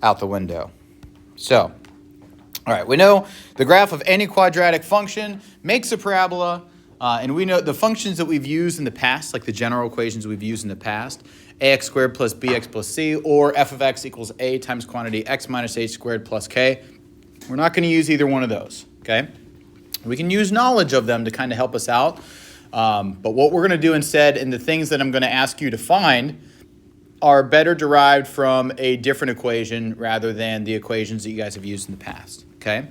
out the window. So, all right, we know the graph of any quadratic function makes a parabola, and we know the functions that we've used in the past, like the general equations we've used in the past, ax squared plus bx plus c, or f of x equals a times quantity x minus h squared plus k. We're not going to use either one of those, okay? We can use knowledge of them to kind of help us out, but what we're going to do instead, and the things that I'm going to ask you to find, are better derived from a different equation rather than the equations that you guys have used in the past. Okay,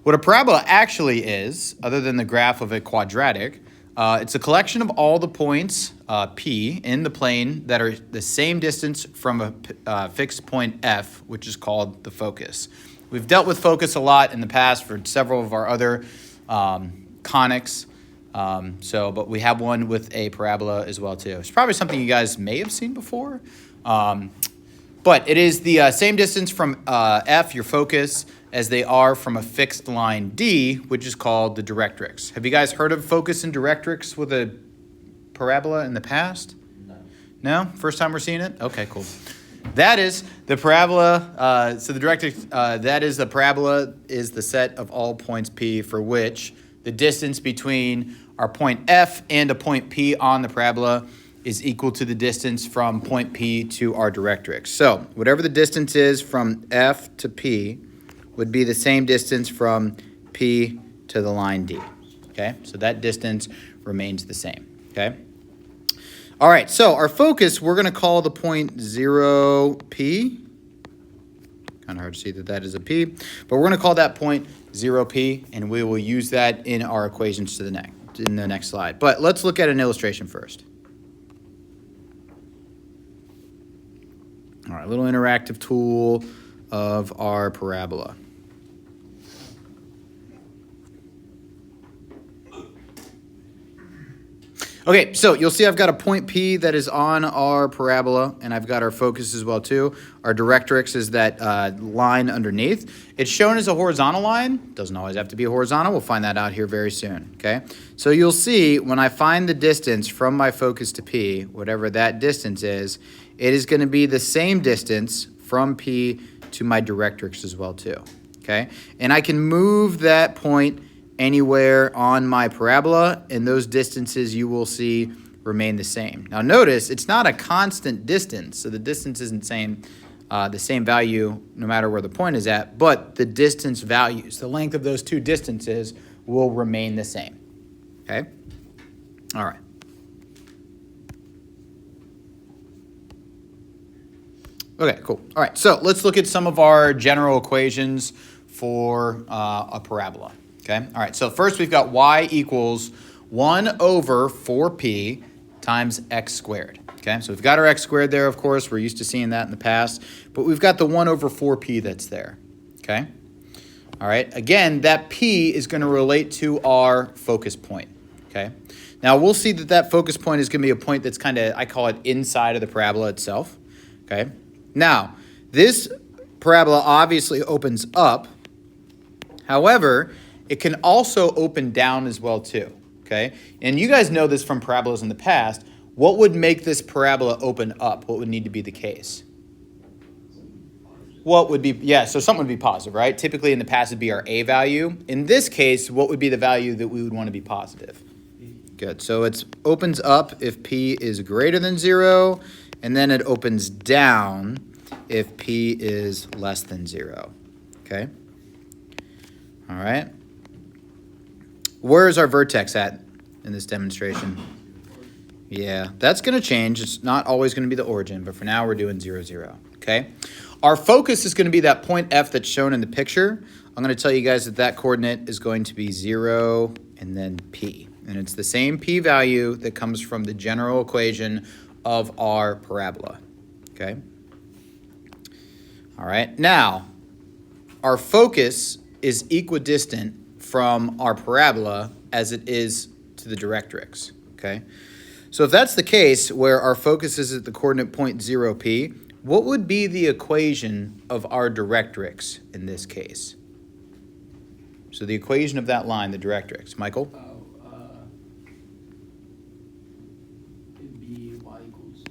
what a parabola actually is, other than the graph of a quadratic, it's a collection of all the points, P, in the plane that are the same distance from a fixed point F, which is called the focus. We've dealt with focus a lot in the past for several of our other conics, but we have one with a parabola as well too. It's probably something you guys may have seen before, but it is the same distance from F, your focus, as they are from a fixed line D, which is called the directrix. Have you guys heard of focus and directrix with a parabola in the past? No. No? First time we're seeing it? Okay, cool. That is the parabola. So the directrix, that is the parabola is the set of all points P for which the distance between our point F and a point P on the parabola is equal to the distance from point P to our directrix. So whatever the distance is from F to P would be the same distance from P to the line D. Okay, so that distance remains the same. Okay. All right, so our focus, we're going to call the point 0, P. Kind of hard to see that that is a P, but we're going to call that point 0, P, and we will use that in our equations to in the next slide. But let's look at an illustration first. All right, little interactive tool of our parabola. Okay, so you'll see I've got a point P that is on our parabola, and I've got our focus as well too. Our directrix is that line underneath. It's shown as a horizontal line. Doesn't always have to be horizontal. We'll find that out here very soon, okay? So you'll see when I find the distance from my focus to P, whatever that distance is, it is going to be the same distance from P to my directrix as well too, okay? And I can move that point anywhere on my parabola, and those distances you will see remain the same. Now notice it's not a constant distance, so the distance isn't the same value no matter where the point is at, but the distance values, the length of those two distances will remain the same. Okay? All right. Okay, cool. All right, so let's look at some of our general equations for a parabola. Okay, all right, so first we've got y equals 1 over 4p times x squared. Okay, so we've got our x squared there, of course. We're used to seeing that in the past, but we've got the 1 over 4p that's there. Okay, all right, again, that p is going to relate to our focus point. Okay, now we'll see that that focus point is going to be a point that's kind of, I call it inside of the parabola itself. Okay, now this parabola obviously opens up. However, it can also open down as well too, okay? And you guys know this from parabolas in the past. What would make this parabola open up? What would need to be the case? What would be, yeah, so something would be positive, right? Typically in the past it'd be our A value. In this case, what would be the value that we would want to be positive? Good, so it opens up if P is greater than 0, and then it opens down if P is less than 0, okay? All right. Where is our vertex at in this demonstration? Yeah, that's going to change. It's not always going to be the origin, but for now we're doing 0, 0, okay? Our focus is going to be that point F that's shown in the picture. I'm going to tell you guys that that coordinate is going to be 0 and then P. And it's the same P value that comes from the general equation of our parabola, okay? All right, now our focus is equidistant from our parabola as it is to the directrix, okay? So if that's the case, where our focus is at the coordinate point 0, P, what would be the equation of our directrix in this case? So the equation of that line, the directrix. Michael? It'd be y equals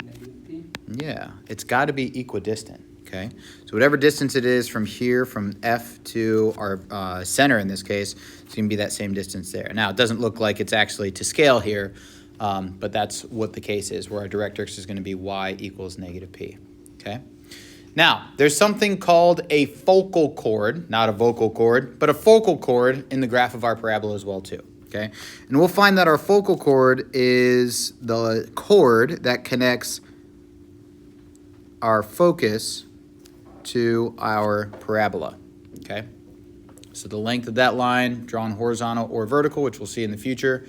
negative P. Yeah, it's got to be equidistant, okay? So whatever distance it is from here, from F to our center in this case, it's going to be that same distance there. Now, it doesn't look like it's actually to scale here, but that's what the case is, where our directrix is going to be y equals negative p, okay? Now, there's something called a focal chord, not a vocal chord, but a focal chord in the graph of our parabola as well too, okay? And we'll find that our focal chord is the chord that connects our focus to our parabola, okay? So the length of that line, drawn horizontal or vertical, which we'll see in the future,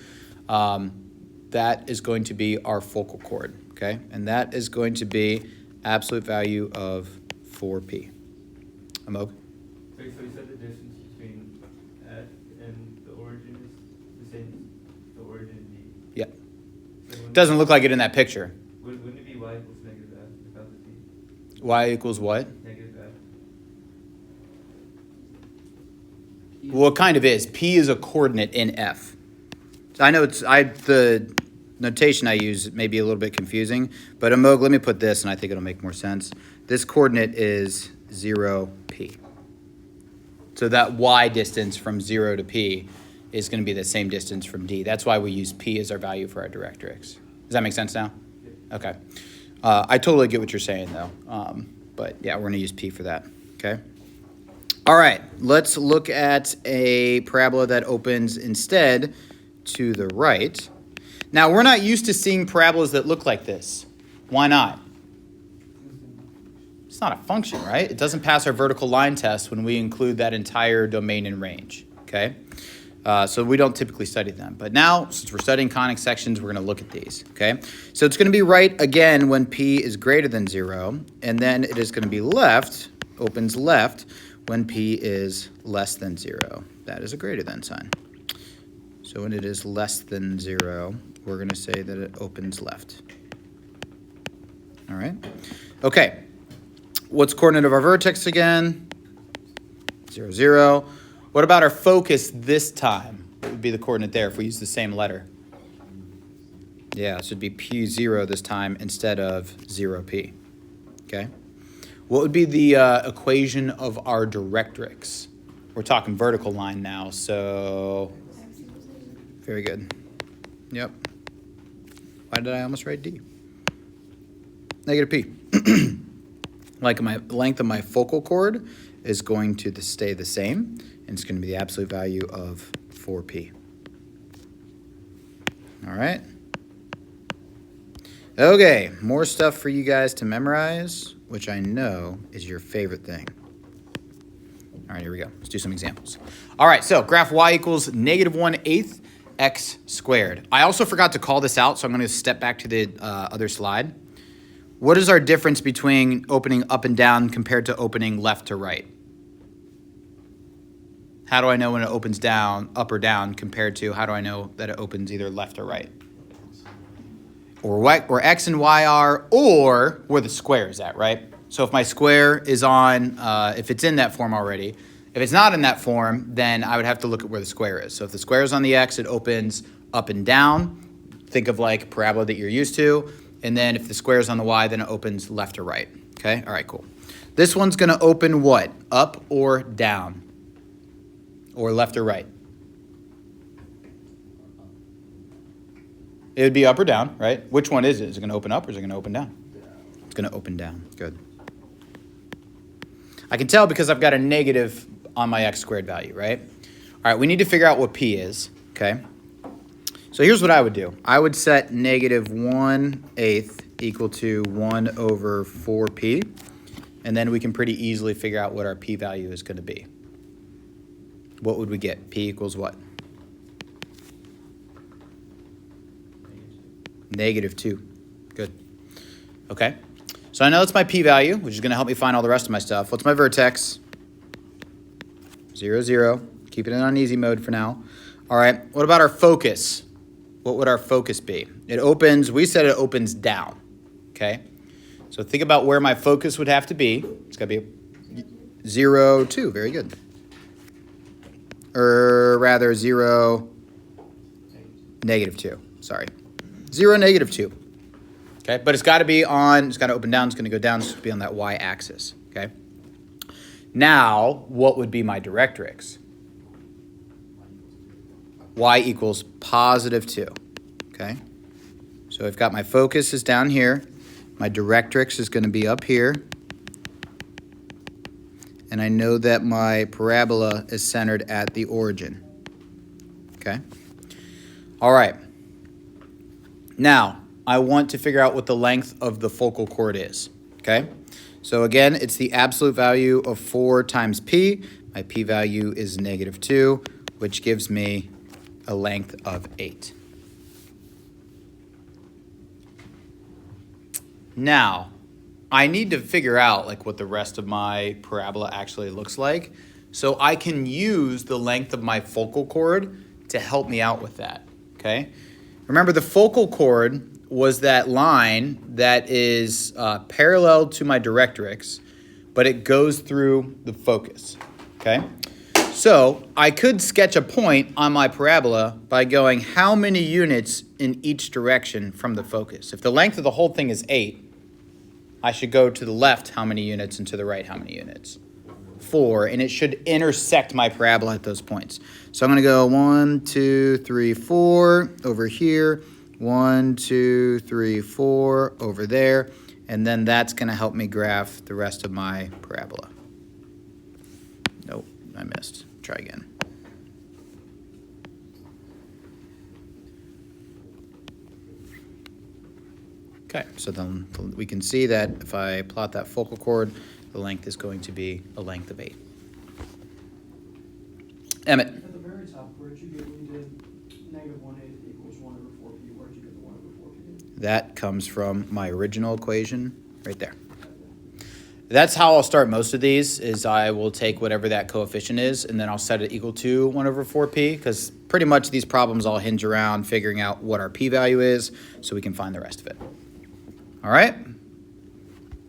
that is going to be our focal chord, okay? And that is going to be absolute value of 4p. Amog? So you said the distance between F and the origin is the same as the origin in D? Yep. So Doesn't look like it in that picture. Wouldn't it be y equals negative F without the P? Y equals what? Negative F. Well, it kind of is. P is a coordinate in F. So I know the notation I use may be a little bit confusing, but Amog, let me put this, and I think it'll make more sense. This coordinate is 0p. So that y distance from 0 to p is going to be the same distance from D. That's why we use p as our value for our directrix. Does that make sense now? Yeah. Okay. I totally get what you're saying, though. But yeah, we're going to use p for that. Okay. All right. Let's look at a parabola that opens instead to the right. Now, we're not used to seeing parabolas that look like this. Why not? It's not a function, right? It doesn't pass our vertical line test when we include that entire domain and range, okay? So we don't typically study them. But now, since we're studying conic sections, we're going to look at these, okay? So it's going to be right again when p is greater than 0, and then it is going to be left, opens left, when p is less than 0. That is a greater than sign. So when it is less than 0, we're going to say that it opens left. All right? Okay. What's coordinate of our vertex again? 0, 0. What about our focus this time? What would be the coordinate there if we use the same letter? Yeah, so it'd be p0 this time instead of 0p. Okay? What would be the equation of our directrix? We're talking vertical line now, so very good. Yep. Why did I almost write D? Negative p. Like my length of my focal chord is going to stay the same, and it's going to be the absolute value of 4p. All right. Okay, more stuff for you guys to memorize, which I know is your favorite thing. All right, here we go. Let's do some examples. All right, so graph y equals negative 1/8 x squared. I also forgot to call this out, so I'm going to step back to the other slide. What is our difference between opening up and down compared to opening left to right? How do I know when it opens down, up or down, compared to how do I know that it opens either left or right? Or what, where x and y are, or where the square is at, right? So if my square is on, if it's in that form already, if it's not in that form, then I would have to look at where the square is. So if the square is on the x, it opens up and down. Think of like parabola that you're used to. And then if the square is on the y, then it opens left or right. Okay? All right, cool. This one's going to open what? Up or down? Or left or right? It would be up or down, right? Which one is it? Is it going to open up or is it going to open down? It's going to open down. Good. I can tell because I've got a negative on my x squared value, right? All right, we need to figure out what p is, okay? So here's what I would do. I would set negative 1/8 equal to 1 over 4p, and then we can pretty easily figure out what our p value is going to be. What would we get? P equals what? -2. Good. Okay. So I know that's my p-value, which is going to help me find all the rest of my stuff. What's my vertex? 0, 0. Keeping it on easy mode for now. All right. What about our focus? What would our focus be? It opens, we said it opens down. Okay. So think about where my focus would have to be. It's got to be 0, 2. Very good. Or rather 0, -2. Sorry. 0, -2. Okay, but it's got to be on, it's got to open down, it's going to go down, it's going to be on that y-axis, okay? Now, what would be my directrix? Y equals positive 2, okay? So I've got my focus is down here, my directrix is going to be up here, and I know that my parabola is centered at the origin, okay? All right. Now, I want to figure out what the length of the focal chord is, okay? So again, it's the absolute value of 4 times p. My p-value is -2, which gives me a length of 8. Now, I need to figure out like what the rest of my parabola actually looks like, so I can use the length of my focal chord to help me out with that, okay? Remember, the focal chord was that line that is parallel to my directrix, but it goes through the focus, okay? So I could sketch a point on my parabola by going how many units in each direction from the focus. If the length of the whole thing is 8, I should go to the left how many units and to the right how many units? 4, and it should intersect my parabola at those points. So I'm going to go 1, 2, 3, 4 over here, 1, 2, 3, 4 over there, and then that's going to help me graph the rest of my parabola. Nope, I missed. Try again. Okay, so then we can see that if I plot that focal chord, the length is going to be a length of 8. Emmett. At the very top, where'd you get when you did -1/8 equals 1/4p? Where'd you get the 1/4p? That comes from my original equation right there. That's how I'll start most of these, is I will take whatever that coefficient is, and then I'll set it equal to 1/4p, because pretty much these problems all hinge around figuring out what our p-value is so we can find the rest of it. All right?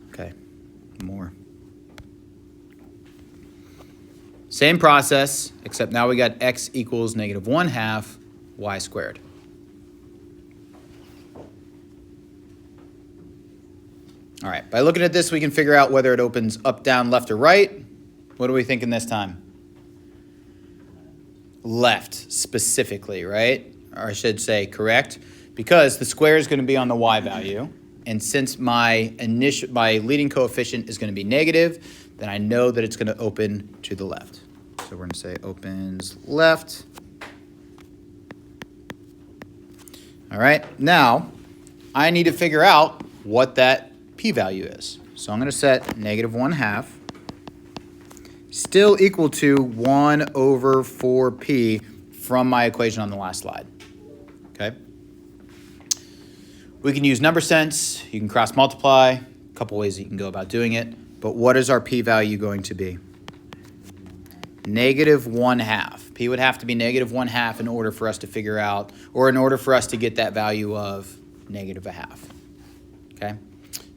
Okay, more. Same process, except now we got x equals -1/2 y squared. All right, by looking at this, we can figure out whether it opens up, down, left, or right. What are we thinking this time? Left, specifically, right? Or I should say correct, because the square is going to be on the y value, and since my leading coefficient is going to be negative, then I know that it's going to open to the left. So we're going to say opens left. All right, now I need to figure out what that p-value is. So I'm going to set -1/2, still equal to 1/4p from my equation on the last slide. Okay? We can use number sense, you can cross multiply, a couple ways that you can go about doing it, but what is our p-value going to be? -1/2. P would have to be -1/2 in order for us to figure out, or in order for us to get that value of -1/2. Okay?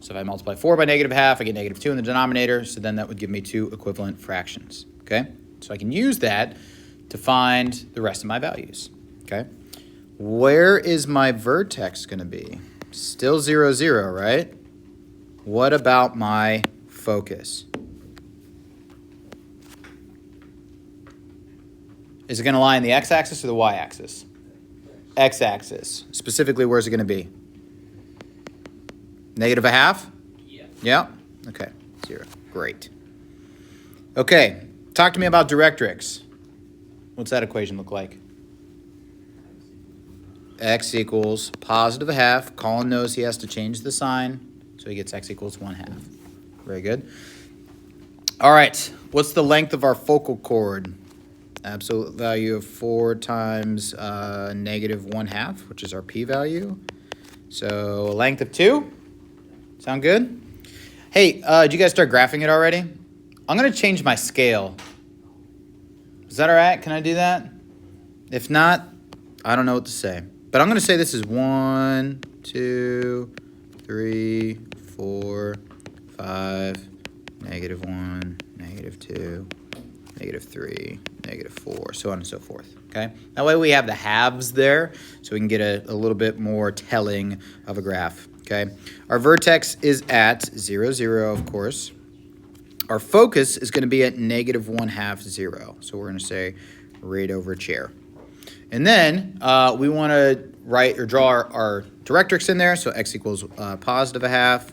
So if I multiply 4 by -1/2, I get -2 in the denominator, so then that would give me 2 equivalent fractions. Okay? So I can use that to find the rest of my values. Okay? Where is my vertex going to be? Still 0, 0, right? What about my focus? Is it going to lie in the x-axis or the y-axis? X-axis. Specifically, where's it going to be? -1/2? Yeah. Yeah? Okay, 0. Great. Okay, talk to me about directrix. What's that equation look like? X equals +1/2. Colin knows he has to change the sign, so he gets x equals 1/2. Very good. All right, what's the length of our focal chord? Absolute value of 4 times -1/2, which is our p-value. So a length of 2. Sound good? Hey, did you guys start graphing it already? I'm going to change my scale. Is that all right? Can I do that? If not, I don't know what to say. But I'm going to say this is 1, 2, 3, 4, 5, -1, -2, -3, -4, so on and so forth, okay? That way we have the halves there, so we can get a little bit more telling of a graph, okay? Our vertex is at 0, 0, of course. Our focus is going to be at negative 1/2, 0. So we're going to say right over chair. And then we want to write or draw our directrix in there. So x equals positive 1/2.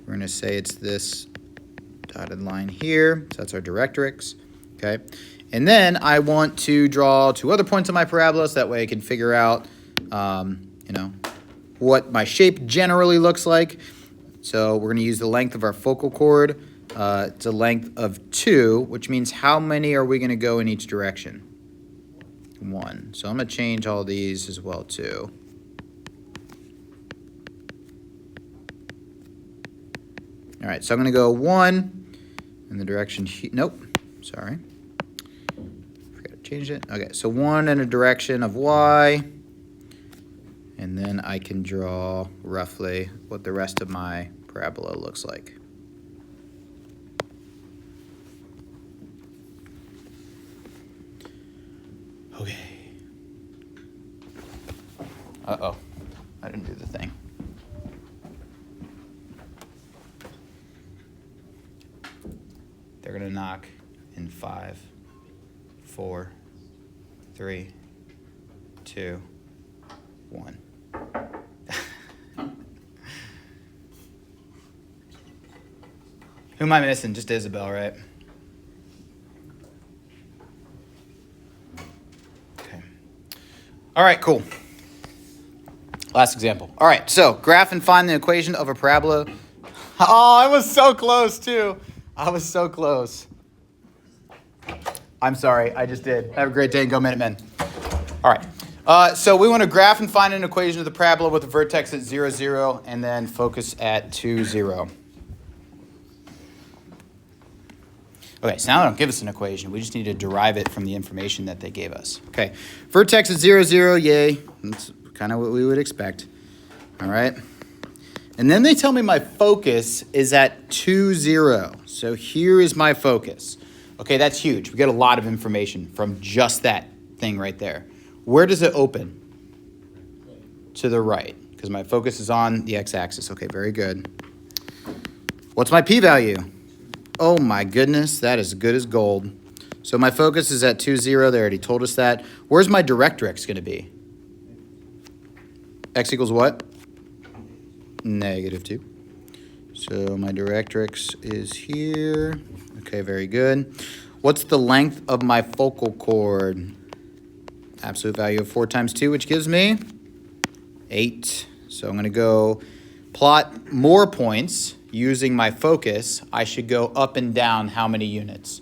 We're going to say it's this dotted line here. So that's our directrix, okay? And then I want to draw 2 other points on my parabola so that way I can figure out, what my shape generally looks like. So we're going to use the length of our focal chord. It's a length of 2, which means how many are we going to go in each direction? 1. So I'm going to change all these as well, too. All right, so I'm going to go 1 in the direction, nope, sorry. Forgot to change it. Okay, so 1 in a direction of y. And then I can draw roughly what the rest of my parabola looks like. Okay. Uh-oh. I didn't do the thing. They're going to knock in 5, 4, 3, 2, 1. Who am I missing? Just Isabel, right? Okay. All right, cool. Last example. All right, so graph and find the equation of a parabola. Oh, I was so close, too. I was so close. I'm sorry, I just did. Have a great day and go Minutemen. All right. So we want to graph and find an equation of the parabola with a vertex at 0, 0, and then focus at 2, 0. Okay, so now they don't give us an equation. We just need to derive it from the information that they gave us. Okay, vertex at 0, 0, yay. That's kind of what we would expect. All right. And then they tell me my focus is at 2, 0. So here is my focus. Okay, that's huge. We get a lot of information from just that thing right there. Where does it open? To the right, because my focus is on the x-axis. Okay, very good. What's my p-value? Oh my goodness, that is good as gold. So my focus is at 2, 0. They already told us that. Where's my directrix going to be? X equals what? Negative 2. So my directrix is here. Okay, very good. What's the length of my focal chord? Absolute value of 4 times 2, which gives me 8. So I'm going to go plot more points using my focus. I should go up and down how many units?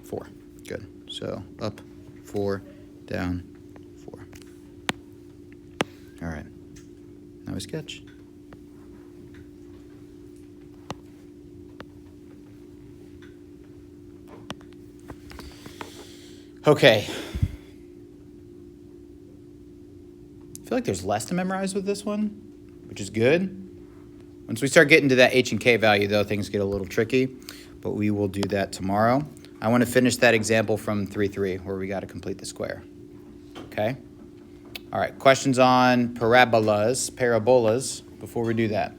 4. Good. So up 4, down 4. All right. Now we sketch. Okay. I feel like there's less to memorize with this one, which is good. Once we start getting to that h and k value, though, things get a little tricky, but we will do that tomorrow. I want to finish that example from 3.3 where we got to complete the square. Okay? All right, questions on parabolas before we do that?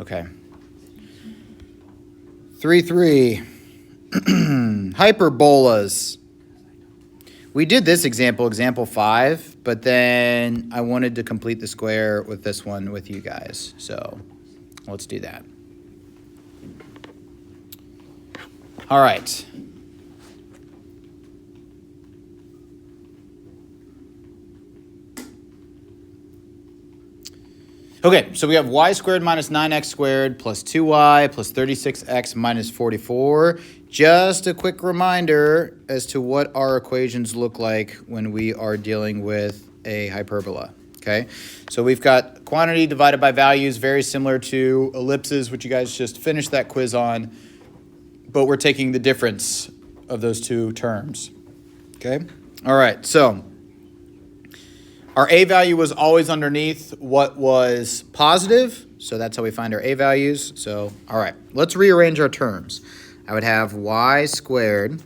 Okay. 3.3, hyperbolas. We did this example 5, but then I wanted to complete the square with this one with you guys. So let's do that. All right. Okay, so we have y squared minus 9x squared plus 2y plus 36x minus 44. Just a quick reminder as to what our equations look like when we are dealing with a hyperbola, okay? So we've got quantity divided by values, very similar to ellipses, which you guys just finished that quiz on, but we're taking the difference of those two terms, okay? All right, so our a value was always underneath what was positive, so that's how we find our a values. So, all right, let's rearrange our terms. I would have y squared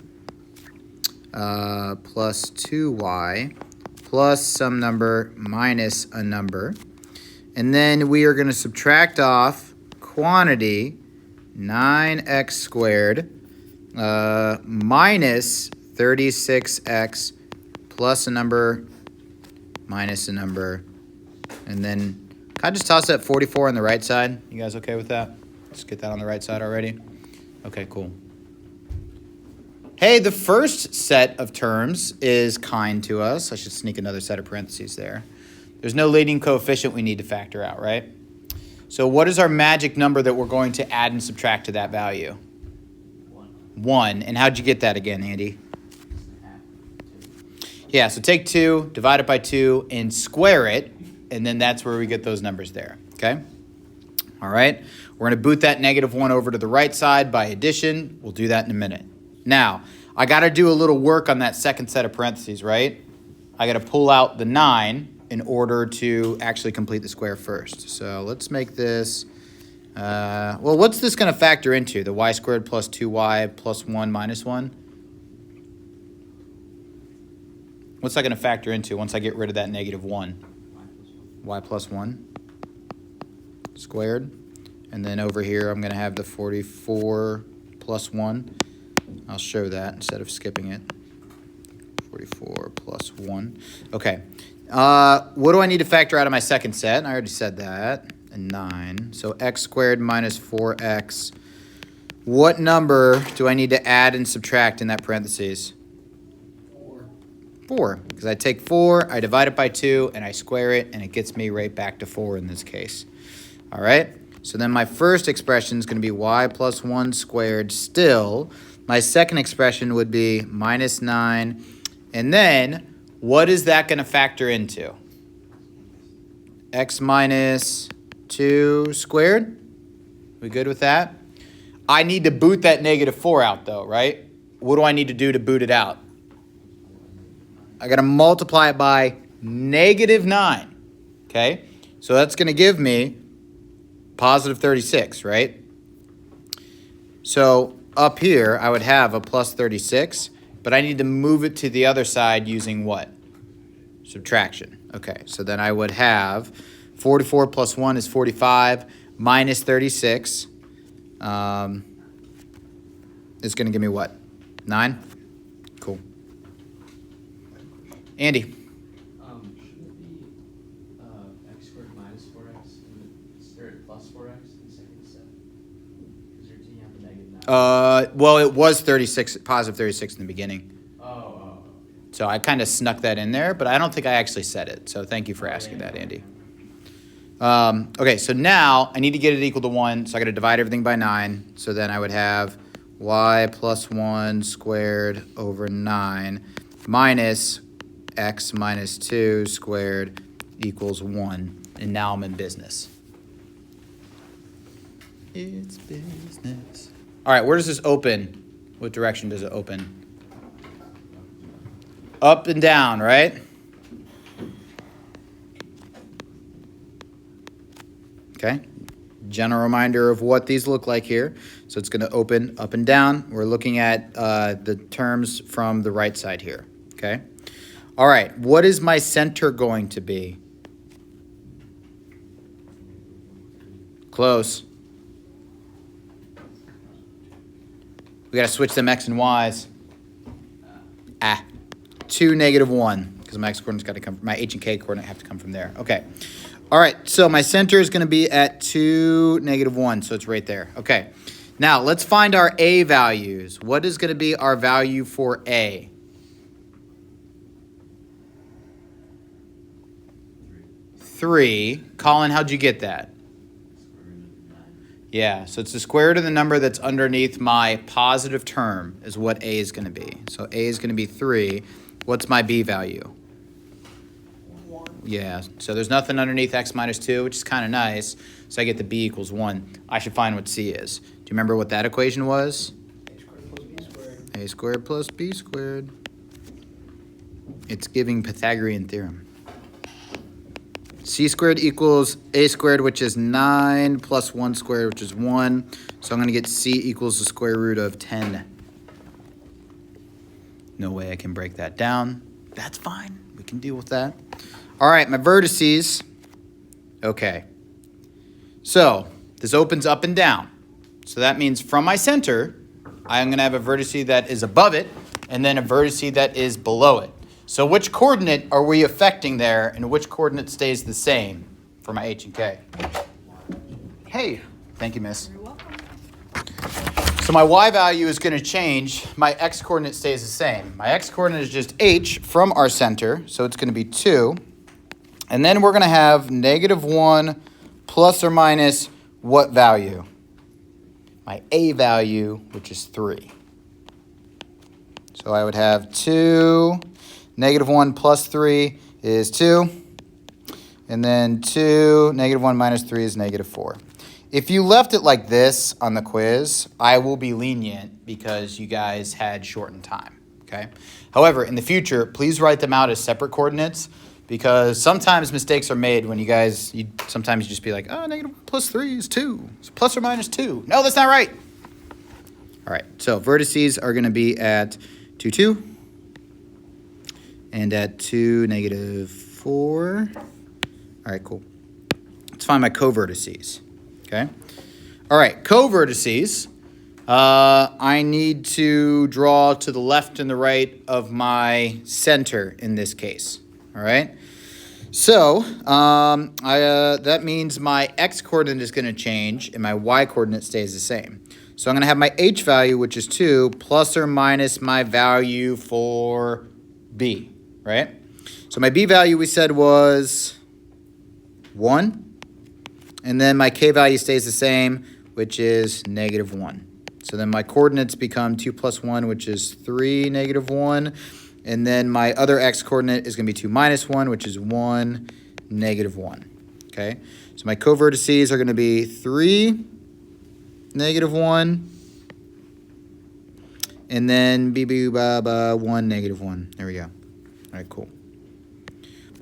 plus 2y plus some number minus a number. And then we are going to subtract off quantity 9x squared minus 36x plus a number minus a number. And then can I just toss that 44 on the right side? You guys okay with that? Just get that on the right side already? Okay, cool. Hey, the first set of terms is kind to us. I should sneak another set of parentheses there. There's no leading coefficient we need to factor out, right? So what is our magic number that we're going to add and subtract to that value? 1. And how'd you get that again, Andy? Yeah, so take 2, divide it by 2, and square it, and then that's where we get those numbers there, okay? All right, we're going to boot that -1 over to the right side by addition. We'll do that in a minute. Now, I got to do a little work on that second set of parentheses, right? I got to pull out the 9 in order to actually complete the square first. So let's make this, well, what's this going to factor into? The y squared plus 2y plus 1 minus 1? What's that going to factor into once I get rid of that -1? Y plus 1 squared. And then over here, I'm going to have the 44 plus 1. I'll show that instead of skipping it. 44 plus 1. Okay. What do I need to factor out of my second set? I already said that. And 9. So x squared minus 4x. What number do I need to add and subtract in that parentheses? 4. Because I take 4, I divide it by 2, and I square it, and it gets me right back to 4 in this case. All right? So then my first expression is going to be y plus 1 squared still. My second expression would be minus 9. And then, what is that going to factor into? X minus 2 squared? We good with that? I need to boot that -4 out, though, right? What do I need to do to boot it out? I got to multiply it by -9, okay? So that's going to give me positive 36, right? So up here, I would have a plus 36, but I need to move it to the other side using what? Subtraction. Okay, so then I would have 44 plus 1 is 45 minus 36 is going to give me what? 9? Cool. Andy. Shouldn't it be x squared minus 4x or plus 4x in the second step? Because you're taking out the -9. Well, it was 36, positive 36 in the beginning. Oh. So I kind of snuck that in there, but I don't think I actually said it. So thank you for asking that, Andy. Okay, so now I need to get it equal to 1, so I got to divide everything by 9. So then I would have y plus 1 squared over 9 minus x minus 2 squared equals 1. And now I'm in business. It's business. All right, where does this open? What direction does it open? Up and down, right? Okay. General reminder of what these look like here. So it's going to open up and down. We're looking at the terms from the right side here. Okay. All right. What is my center going to be? Close. We got to switch them x and y's. 2, -1, because my x coordinate's got to come. My h and k coordinate have to come from there. Okay. All right. So my center is going to be at 2, -1. So it's right there. Okay. Now let's find our a values. What is going to be our value for a? 3. Colin, how'd you get that? Yeah, so it's the square root of the number that's underneath my positive term is what a is going to be. So a is going to be 3. What's my b value? 1. Yeah, so there's nothing underneath x minus 2, which is kind of nice. So I get the b equals 1. I should find what c is. Do you remember what that equation was? A squared plus b squared. A squared plus b squared. It's giving Pythagorean theorem. C squared equals a squared, which is 9, plus 1 squared, which is 1. So I'm going to get c equals the square root of 10. No way I can break that down. That's fine. We can deal with that. All right, my vertices. Okay. So this opens up and down. So that means from my center, I'm going to have a vertice that is above it and then a vertice that is below it. So which coordinate are we affecting there and which coordinate stays the same for my H and K? Hey, thank you, miss. You're welcome. So my Y value is going to change. My X coordinate stays the same. My X coordinate is just H from our center. So it's going to be 2. And then we're going to have -1 plus or minus what value? My A value, which is 3. So I would have 2, -1 plus 3 is 2. And then 2, -1 minus 3 is -4. If you left it like this on the quiz, I will be lenient because you guys had shortened time, okay? However, in the future, please write them out as separate coordinates because sometimes mistakes are made when sometimes you just be like, oh, -1 plus 3 is 2. It's plus or minus 2. No, that's not right. All right, so vertices are going to be at 2, 2, and at 2, -4. All right, cool. Let's find my covertices. Okay. All right, covertices. I need to draw to the left and the right of my center in this case. All right. So that means my X coordinate is going to change and my Y coordinate stays the same. So I'm going to have my H value, which is 2, plus or minus my value for B, right? So my B value we said was 1. And then my K value stays the same, which is -1. So then my coordinates become 2 plus 1, which is 3, -1. And then my other X coordinate is going to be 2 minus 1, which is 1, -1. Okay? So my covertices are going to be 3, -1. And then 1, -1. There we go. All right, cool.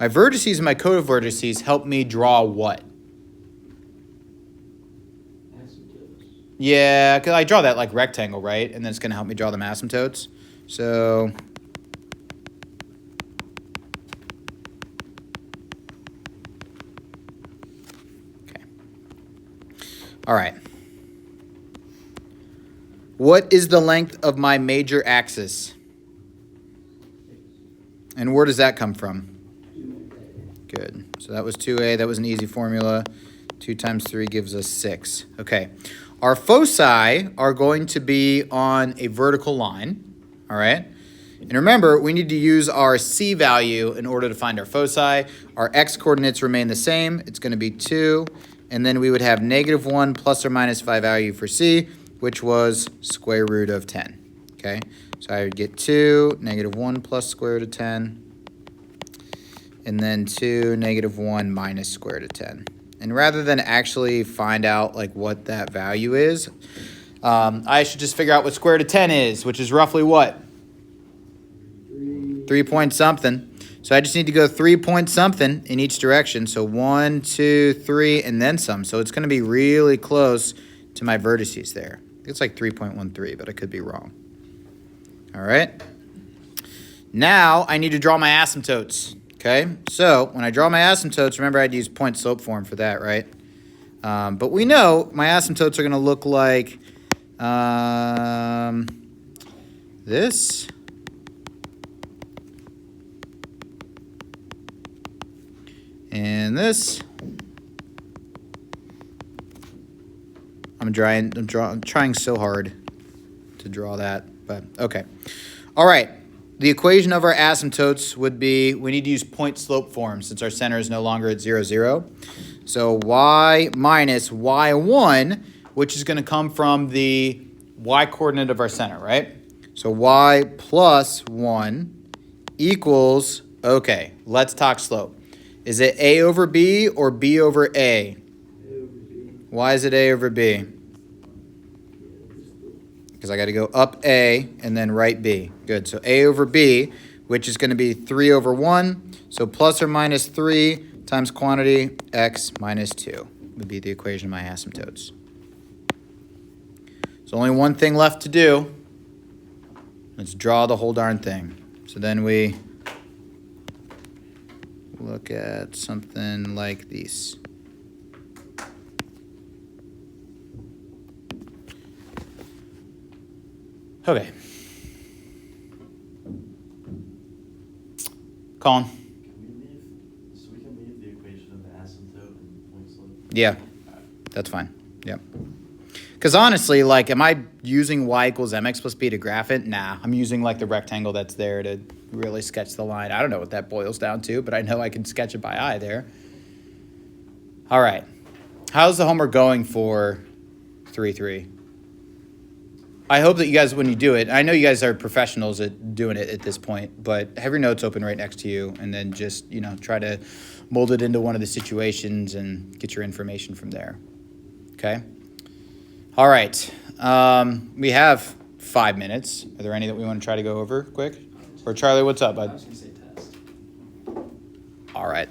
My vertices and my covertices help me draw what? Yeah, because I draw that like rectangle, right? And then it's going to help me draw them asymptotes. So okay. All right. What is the length of my major axis? And where does that come from? Good. So that was 2a. That was an easy formula. 2 times 3 gives us 6. Okay. Our foci are going to be on a vertical line, all right? And remember, we need to use our C value in order to find our foci. Our X coordinates remain the same. It's going to be 2. And then we would have -1 plus or minus 5 value for C, which was square root of 10, okay? So I would get 2, -1 plus square root of 10, and then 2, -1 minus square root of 10. And rather than actually find out like what that value is, I should just figure out what square root of 10 is, which is roughly what? 3 point something. So I just need to go 3 point something in each direction. So 1, 2, 3, and then some. So it's going to be really close to my vertices there. It's like 3.13, but I could be wrong. All right. Now I need to draw my asymptotes. Okay, so when I draw my asymptotes, remember I'd use point slope form for that, right? But we know my asymptotes are going to look like this. And this. I'm trying so hard to draw that, but okay. All right. The equation of our asymptotes would be, we need to use point slope form since our center is no longer at 0, 0. So y minus y1, which is going to come from the y coordinate of our center, right? So y plus 1 equals, okay, let's talk slope. Is it a over b or b over a? Why is it a over b? Because I got to go up A and then right B. Good. So A over B, which is going to be 3 over 1. So plus or minus 3 times quantity x minus 2 would be the equation of my asymptotes. There's only one thing left to do. Let's draw the whole darn thing. So then we look at something like these. Okay. Colin? Can we leave, so we can leave the equation of the asymptote and point slope? Yeah, that's fine. Yep. Because honestly, like, am I using y equals mx plus b to graph it? Nah, I'm using like the rectangle that's there to really sketch the line. I don't know what that boils down to, but I know I can sketch it by eye there. All right. How's the homework going for 3-3? I hope that you guys, when you do it, I know you guys are professionals at doing it at this point, but have your notes open right next to you and then just, you know, try to mold it into one of the situations and get your information from there. Okay? All right. We have 5 minutes. Are there any that we want to try to go over quick? Or Charlie, what's up, I bud? was gonna say test. All right.